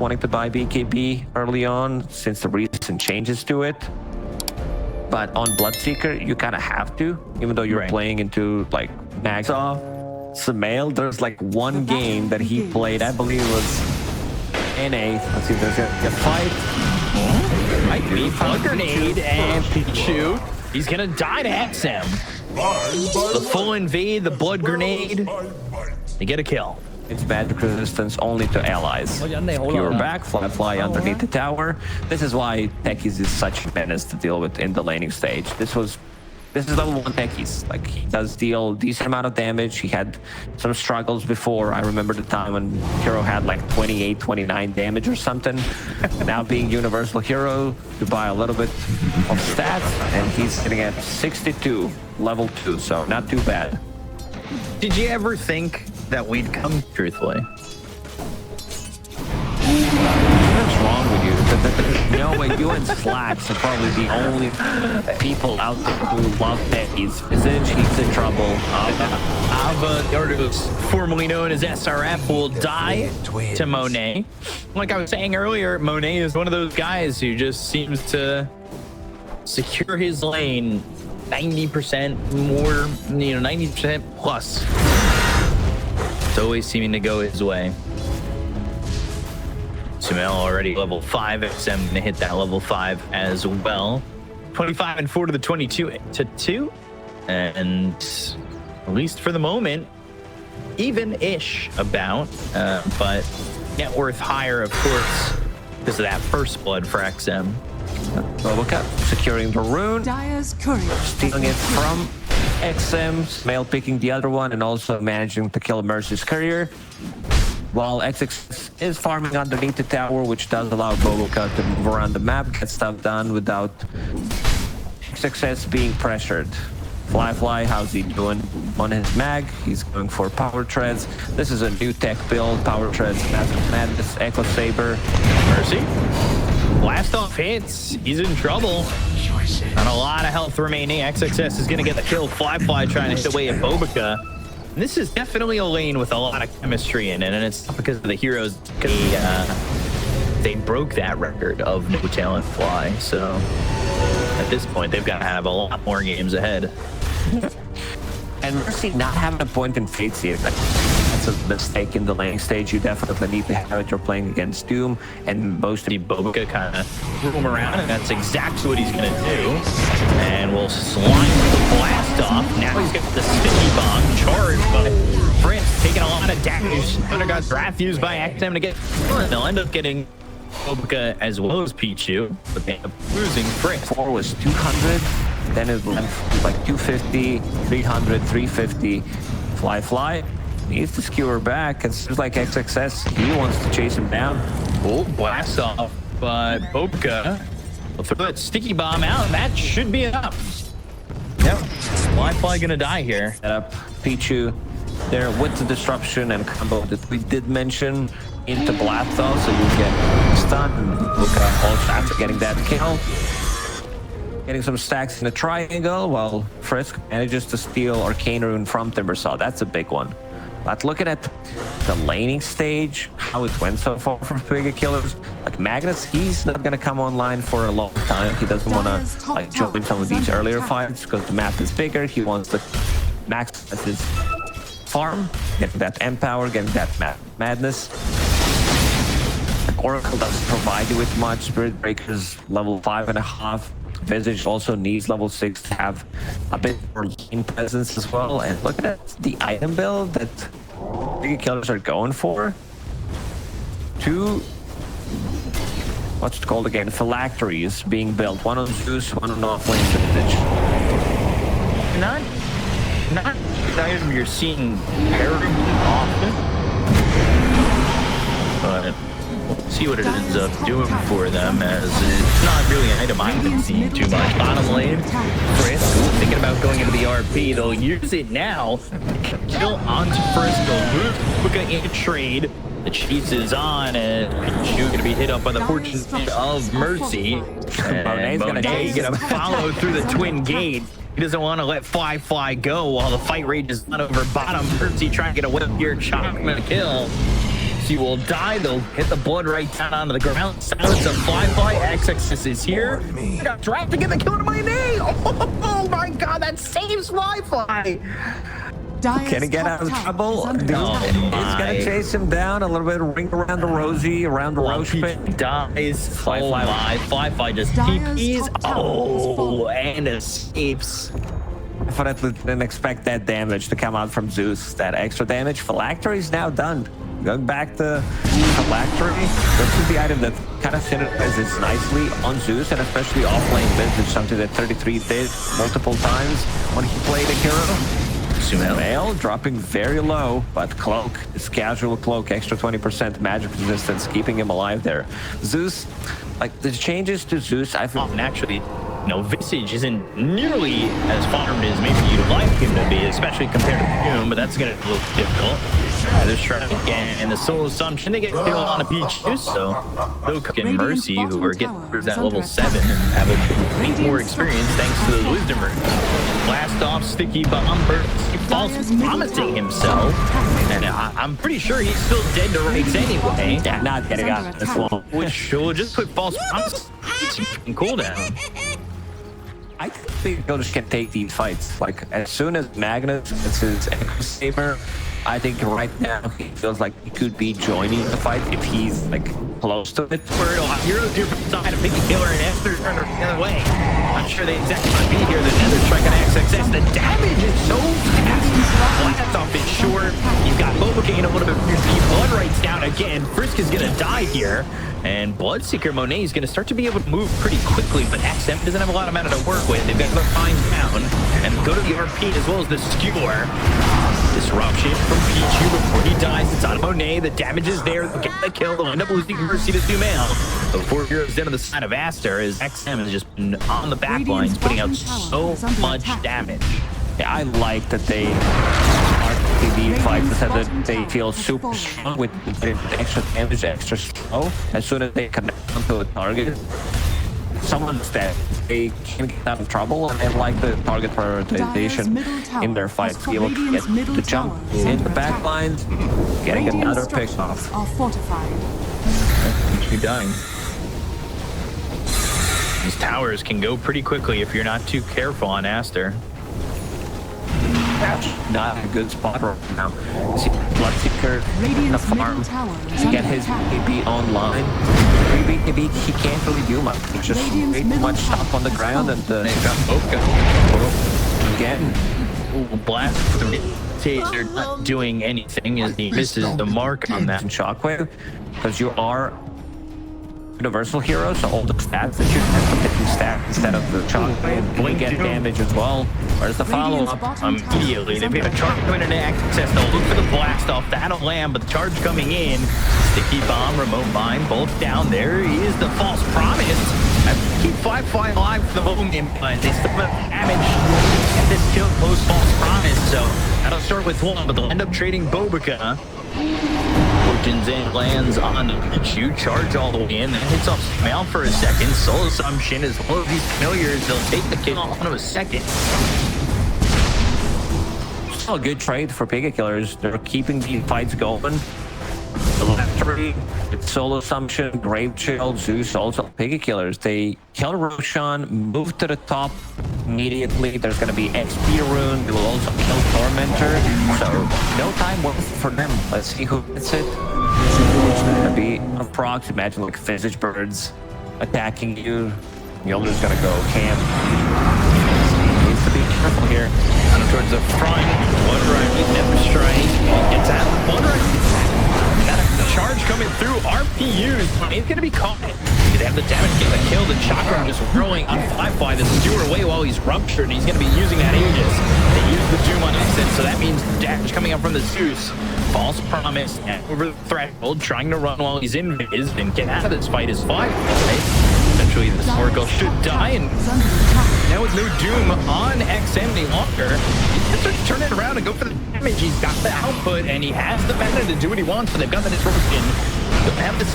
wanting to buy BKB early on since the recent changes to it. But on Bloodseeker, you kind of have to, even though you're playing into like max off. Sumail, there's like one game that he played, I believe it was NA. Let's see if there's a fight. Might be Blood Grenade and Pichu. He's gonna die to XM. The full invade, the Blood Grenade. They get a kill. It's magic resistance only to allies. You're back, fly underneath the tower. This is why Techies is such a menace to deal with in the laning stage. This is level 1 Techies. Like, he does deal decent amount of damage. He had some struggles before. I remember the time when Hero had like 28, 29 damage or something. Now being Universal Hero, you buy a little bit of stats, and he's sitting at 62, level 2, so not too bad. Did you ever think that we'd come truthfully? What's wrong with you? You know what? You and Slacks are probably the only people out there who love Techies. Visage, he's in trouble. Ava, or formerly known as SRF, will die to Monet. Like I was saying earlier, Monet is one of those guys who just seems to secure his lane 90% more, 90% plus. It's always seeming to go his way. Sumail already level 5. XM gonna hit that level 5 as well. 25 and 4 to the 22 to 2. And at least for the moment, even-ish about. But net worth higher, of course, because of that first blood for XM. Bkop securing the rune, stealing it from XM, Sumail picking the other one, and also managing to kill Mercy's courier. While XX is farming underneath the tower, which does allow Bkop to move around the map, get stuff done without XXS being pressured. Fly, how's he doing on his mag? He's going for power treads. This is a new tech build, power treads, Massive Madness, Echo Saber. Mercy. Blast off hits. He's in trouble. Not a lot of health remaining. XXS is going to get the kill. Fly trying to hit away at Bkop. And this is definitely a lane with a lot of chemistry in it, and it's not because of the heroes. They broke that record of no talent Fly, so at this point they've got to have a lot more games ahead. And Mercy not having a point in Fates here, that's a mistake in the laning stage. You definitely need to have it. You're playing against Doom, and most of the Bkop kind of roam around, and that's exactly what he's going to do. And we'll slime the blast off. Now he's got the sticky bomb charged, but Fritz taking a lot of damage. Got draft used by XM to get. They'll end up getting Bkop as well as Pichu, but they end up losing Fritz. 4 was 200, then it went like 250, 300, 350. Fly needs to skewer back. It seems like XXS, he wants to chase him down. Oh, blast off, but Bkop will throw that sticky bomb out, and that should be enough. Yep, Fly gonna die here. Set up Pichu there with the disruption and combo that we did mention into blast off, so you get stunned. And Bkop also after getting that kill, getting some stacks in the triangle, while Frisk manages to steal Arcane Rune from Timbersaw. That's a big one. But looking at the laning stage, how it went so far for Piggy Killers, like Magnus, he's not gonna come online for a long time. He doesn't want to like jump some of these earlier fights because the map is bigger. He wants to maximize his farm, getting that Empower, getting that Madness. Like Oracle doesn't provide you with much. Spirit Breaker's level 5.5. Visage also needs level 6 to have a bit more lane presence as well. And look at the item build that Piggy Killers are going for. 2, what's it called again? Phylacteries being built. One on Zeus, one on offlane Visage. Not an item you're seeing terribly often, but we'll see what it ends up doing for them, as it's not really an item I've been seeing too much. Bottom lane, Frisk thinking about going into the RP. They'll use it now. Kill onto Frisk. We're going to get a trade. The chase is on, and Pichu going to be hit up by the fortune of Mercy. And Monet's going to follow through the twin gate. He doesn't want to let Fly go while the fight rages on over bottom. Mercy trying to get a whip here, chop him and a kill. Mercy will die. They'll hit the blood right down onto the ground. Silence of Fly. XXS is here. I got dragged to get the kill to my knee. Oh my god, that saves Fly. Can he get out of trouble? Dude, he's gonna chase him down. A little bit of ring around the Rosie, around the Roche pit. Dies. Fly just TPs. Oh, and escapes. Definitely didn't expect that damage to come out from Zeus. That extra damage. Phylactery is now done. Going back to Phylactery, this is the item that kind of synergizes nicely on Zeus, and especially off-lane vintage, something that 33 did multiple times when he played a hero. Sumail dropping very low, but Cloak, his casual Cloak, extra 20% magic resistance, keeping him alive there. Zeus, like the changes to Zeus, I feel... Naturally, Visage isn't nearly as farmed as maybe you'd like him to be, especially compared to Doom, but that's going to be a little difficult. There's Shrek and the Soul Assumption, they get killed on a peach too, so Bkop and Mercy, who are getting through that level 7 and have a bit more experience thanks to the Wisdom Rune. Blast off, Sticky Bomb, he falls promising himself, and I'm pretty sure he's still dead to Rakes anyway. Yeah, not getting out this long. Which will just put false promise in cooldown. I think Ghost can take these fights. Like, as soon as Magnus gets his Echo Saber, I think right now he feels like he could be joining the fight if he's, like, close to it. You're side of Piggy Killer and Aster turned the other way. I'm sure they exactly want to be here. The Nether Strike on XXS. The damage is so fast. Blast off is short. You've got Boba getting a little bit of deep. Blood Right's down again. Frisk is going to die here. And Bloodseeker Monet is going to start to be able to move pretty quickly, but XM doesn't have a lot of mana to work with. They've got to find down and go to the RP as well as the Skewer. Disruption from Pichu before he dies. It's on Monet. The damage is there. They'll get the kill. They'll end up losing Mercy to Sumail. The 4 heroes down to the side of Aster as XM has just been on the back lines, putting out so much damage. Yeah, I like that they the fights said that they feel super strong with extra damage, extra slow. As soon as they connect onto a target, someone's dead. They can get out of trouble, and they like the target prioritization in their fights. Be able to get the jump in the back lines, getting another pick off. You're done. These towers can go pretty quickly if you're not too careful on Aster. Not a good spot right now. See Bloodseeker in the farm to get his BKB online. BKB, he can't really do much. He's just way too much stuff on the ground, and again. Ooh, blast taser not doing anything as he misses the mark on that. Shockwave, because you are universal hero, so all the stats that you have to hit stat instead of the shockwave, we get damage as well. Where's the follow-up? Immediately, they've got a charge coming into access. They'll look for the blast off. That'll land, but the charge coming in. Sticky Bomb, Remote Mine, both down. There is the false promise. I keep Fly alive for the moment, but they still have damage. Get this kill post false promise, so that'll start with one, but they'll end up trading Bobika. Fortunes in, lands on Pichu, charge all the way in, then hits off Sumail for a second. Soul Assumption as well as these familiars, they'll take the kill on him a second. Still a good trade for Piggy Killers. They're keeping these fights going. Electry, Soul Assumption, Grave Chill, Zeus, also Piggy Killers. They kill Roshan, move to the top immediately. There's going to be XP Rune. They will also kill Tormentor. So, no time worth for them. Let's see who gets it. It's going to be a procs. Imagine like Visage Birds attacking you. Yolder's going to go camp. Needs to be careful here. And towards the front, Blood Right, Never Strike. Gets out. Blood Right. Charge coming through, RPUs. He's going to be caught. They have the damage, get the kill. The chakra just rolling on Fly. The Skewer away while he's ruptured, and he's going to be using that Aegis. They use the Doom on exit, so that means damage coming up from the Zeus. False promise, and over the threshold, trying to run while he's in Viz and get out of this fight is Fly. Eventually, the Snorkel should die, and now with no Doom on XM any longer, he's going to turn it around and go for the damage. He's got the output, and he has the mana to do what he wants, but they've got the disruption. They'll have this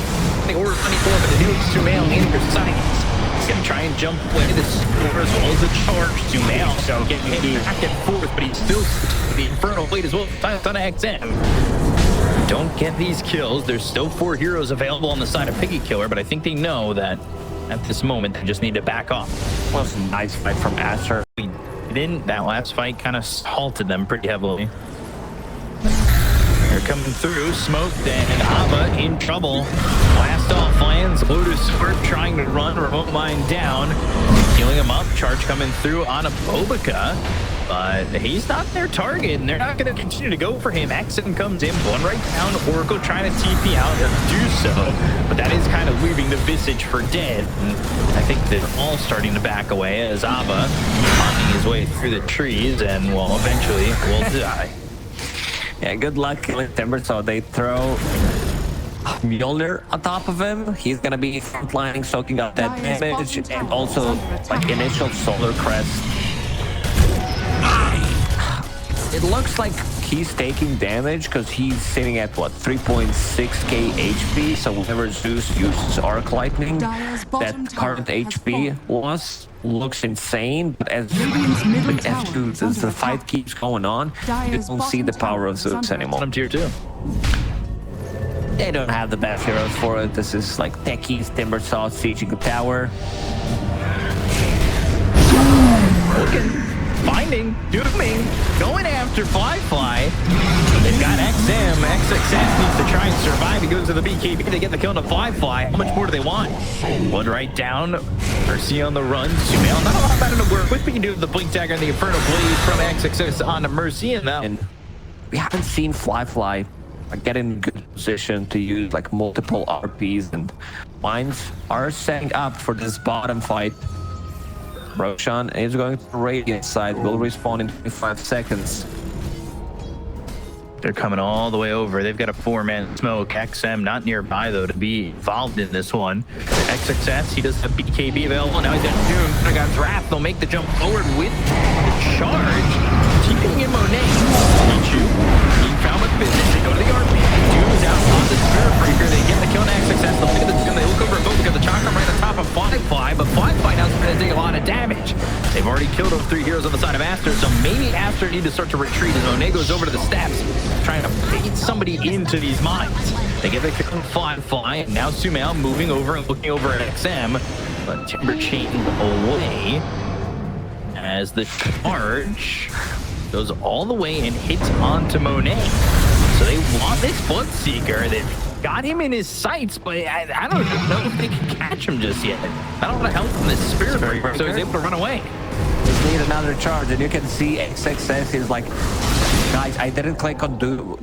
the order 24, but the deal Sumail in for sights. He's going to try and jump away the score as well as the charge. Sumail, so getting back and forth, but he's still the Infernal Blade as well. Time on XM. don't get these kills, there's still 4 heroes available on the side of Piggy Killer, but I think they know that at this moment they just need to back off. Well, it's a nice fight from Aster. That last fight kind of halted them pretty heavily. They're coming through, smoked, and Ava in trouble. Blast off lands, Lotus Sword trying to run, remote mine down, healing him up, charge coming through on a Bkop, but he's not their target, and they're not going to continue to go for him. XM comes in, one right down, Oracle trying to TP out and do so, but that is kind of leaving the Visage for dead. And I think they're all starting to back away as Ava finding his way through the trees and, well, eventually will die. Yeah, good luck killing Timber, so they throw Mjolnir on top of him. He's gonna be frontlining, soaking up that damage, and also like initial Solar Crest. It looks like he's taking damage because he's sitting at what, 3.6k HP. So whenever Zeus uses Arc Lightning, that current HP looks insane. But as the fight keeps going on, you don't see the power of Zeus anymore. I'm tier 2. They don't have the best heroes for it. This is like Techies, Timbersaw, sieging the tower. Finding, dooming, going after Fly. They've got XM. XXS needs to try and survive. He goes to the BKB to get the kill to Fly. How much more do they want? One right down. Mercy on the run. Sumail, not a lot better to work with. We can do the Blink Dagger and the Infernal Blade from XXS onto Mercy. And we haven't seen Fly get in good position to use like multiple RPs, and mines are setting up for this bottom fight. Roshan is going to the Radiant side, will respawn in 25 seconds. They're coming all the way over. They've got a 4-man smoke. XM not nearby, though, to be involved in this one. XXS, he does have BKB available. Now he's got Doom. I got Wrath. They'll make the jump forward with the charge. Keeping in Monet. Pichu. He found with business. They go to the RP. Doom is out on the Spirit Breaker. They get the kill on XXS. They'll pick the Doom. They look over both. Got the Chakra right on top of Fly, but Fly now is going to take a lot of damage. They've already killed those 3 heroes on the side of Aster, so maybe Aster need to start to retreat as Monet goes over to the steps, trying to bait somebody into these mines. They get the kill on Fly, and now Sumail moving over and looking over at XM, but Timber chained away as the charge goes all the way and hits onto Monet. So they want this Bloodseeker. They've got him in his sights, but I don't know if they can catch him just yet. I don't want to help him this Spirit Breaker, so he's able to run away. They need another charge, and you can see XXS is like, guys, I didn't click on do.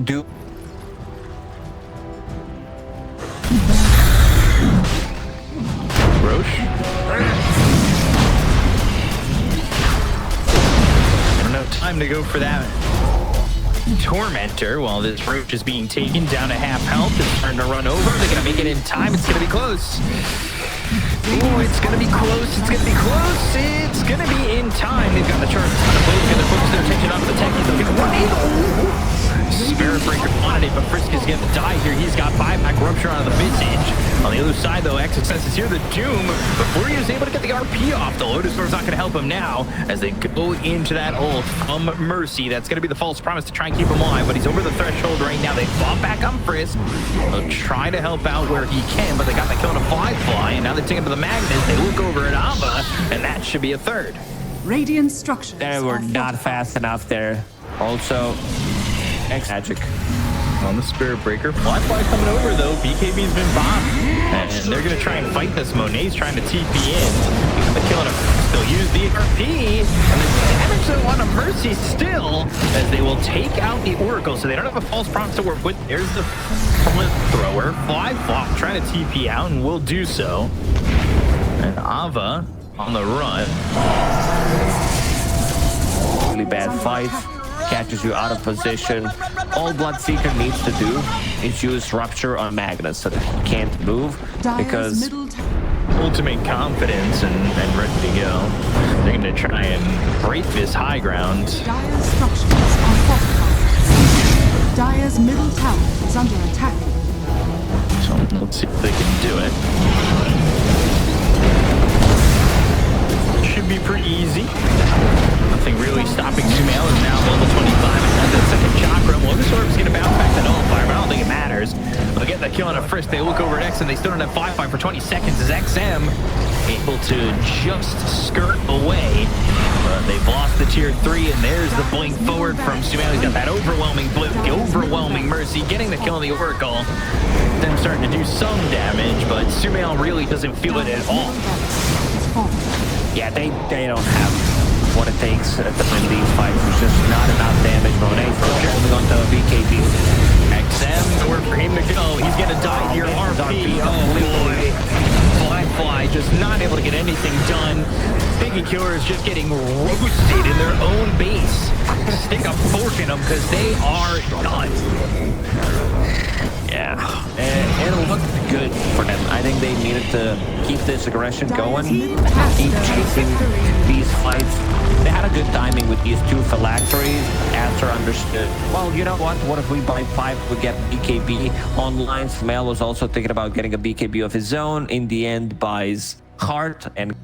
Roche? I don't know, time to go for that Tormentor while this Roach is being taken down to half health. It's starting to run over. They're going to make it in time. It's going to be close. Ooh, it's going to be close. It's going to be close. It's going to be in time. They've got the charge on the blade. They're focusing their attention onto the Techies. They'll get one. Spirit Breaker wanted it, but Frisk is going to die here. He's got buyback Rupture on the Visage. On the other side, though, XXS is here. The Doom, before he was able to get the RP off, the Lotus Sword's not going to help him now as they go into that ult from Mercy. That's going to be the false promise to try and keep him alive, but he's over the threshold right now. They fought back on Frisk. They'll try to help out where he can, but they got the kill on a Fly, and now they take him to the Magnus. They look over at Ava, and that should be a third. Radiant structures. They were not fast enough there. Also, X-Magic. On the Spirit Breaker. Fly coming over, though. BKB's been bombed. And they're going to try and fight this. Monet's trying to TP in. The kill on a... They'll use the RP. And the damage, though, on a Mercy still, as they will take out the Oracle. So they don't have a false promise to work with. There's the Thrower. Fly trying to TP out, and will do so. And Ava on the run. Really bad fight. Catches you out of position. All Bloodseeker needs to do is use Rupture on Magnus so that he can't move, because ultimate confidence and ready to go. They're going to try and break this high ground. Dire's structures are fortified. Dire's middle tower is under attack. So let's see if they can do it. Should be pretty easy. Nothing really stopping Sumail is now level 25 and has that second chakra. Well, this orb is going to bounce back to Nullifier, but I don't think it matters. They look over at X and they still don't have 5-5 for 20 seconds as XM able to just skirt away. But they've lost the tier 3, and there's the blink forward from Sumail. He's got that overwhelming blink, overwhelming mercy, getting the kill on the Oracle. Then starting to do some damage, but Sumail really doesn't feel it at all. Yeah, they don't have what it takes to win these fights. There's just not enough damage. Monet holding on to Bkop. XM, nowhere for him to go. He's gonna die here. RP. Oh boy. Fly just not able to get anything done. Piggy Killers just getting roasted in their own base. Stick a fork in them because they are done. Yeah, and it'll look good for them. I think they needed to keep this aggression going, keep chasing these fights. They had a good timing with these two phylacteries. Aster understood, well, you know what if we buy 5, we get BKB online. Sumail was also thinking about getting a BKB of his own. In the end, buys Heart and